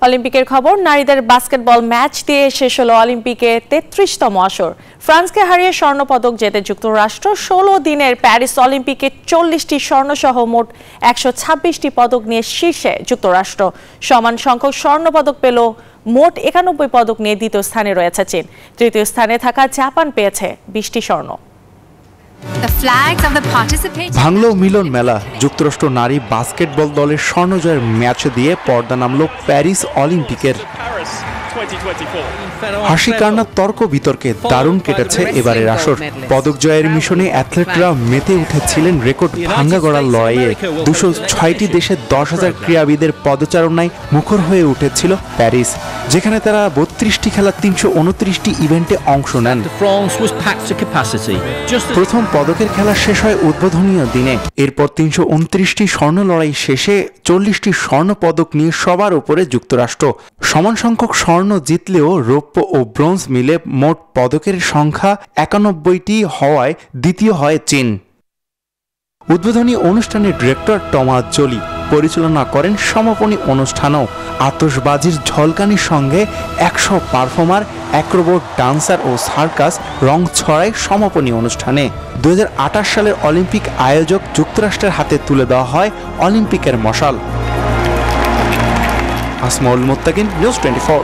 অলিম্পিকের খবর, নারীদের বাস্কেটবল ম্যাচ দিয়ে শেষ হলো অলিম্পিকের ৩৩তম আসর। ফ্রান্সকে হারিয়ে স্বর্ণপদক জেতে যুক্তরাষ্ট্র। ১৬ দিনের প্যারিস অলিম্পিকে ৪০টি স্বর্ণসহ মোট ১২৬টি পদক নিয়ে শীর্ষে যুক্তরাষ্ট্র। সমান সংখ্যক স্বর্ণপদক পেল। মোট ৯১ পদক নিয়ে দ্বিতীয় স্থানে রয়েছে চীন। তৃতীয় স্থানে থাকা জাপান পেয়েছে ২০টি স্বর্ণ। ভাঙল মিলন মেলা। যুক্তরাষ্ট্র নারী বাস্কেটবল দলের স্বর্ণজয়ের ম্যাচ দিয়ে পর্দা নামল প্যারিস অলিম্পিকের। হাসি কান্না তর্ক বিতর্কে দারুণ কেটেছে এবারের আসর। পদক জয়ের মিশনে অ্যাথলেটরা মেতে উঠেছিলেন রেকর্ড ভাঙ্গা গড়ার লড়াইয়ে। ২০৬টি দেশে ১০,০০০ ক্রীড়াবিদের পদচারণায় মুখর হয়ে উঠেছিল প্যারিস, যেখানে তারা ৩২টি খেলা ৩২৯টি ইভেন্টে অংশ নেন। প্রথম পদকের খেলা শেষ হয় উদ্বোধনীয় দিনে। এরপর ৩২৯টি স্বর্ণ লড়াই শেষে ৪০টি স্বর্ণ পদক নিয়ে সবার উপরে যুক্তরাষ্ট্র। সমান সংখ্যক স্বর্ণ জিতলেও রৌপ্য ও ব্রোঞ্জ মিলে মোট পদকের সংখ্যা ৯১টি হওয়ায় দ্বিতীয় হয় চীন। উদ্বোধনী অনুষ্ঠানের ডিরেক্টর টমাস জোলি পরিচালনা করেন সমাপনী অনুষ্ঠানও। আতশবাজির ঝলকানির সঙ্গে ১০০ পারফর্মার, অ্যাক্রোবট, ডান্সার ও সার্কাস রং ছড়ায় সমাপনী অনুষ্ঠানে। ২০২৮ সালের অলিম্পিক আয়োজক যুক্তরাষ্ট্রের হাতে তুলে দেওয়া হয় অলিম্পিকের মশাল। আসমাউল মুত্তাকিন, নিউজ 24।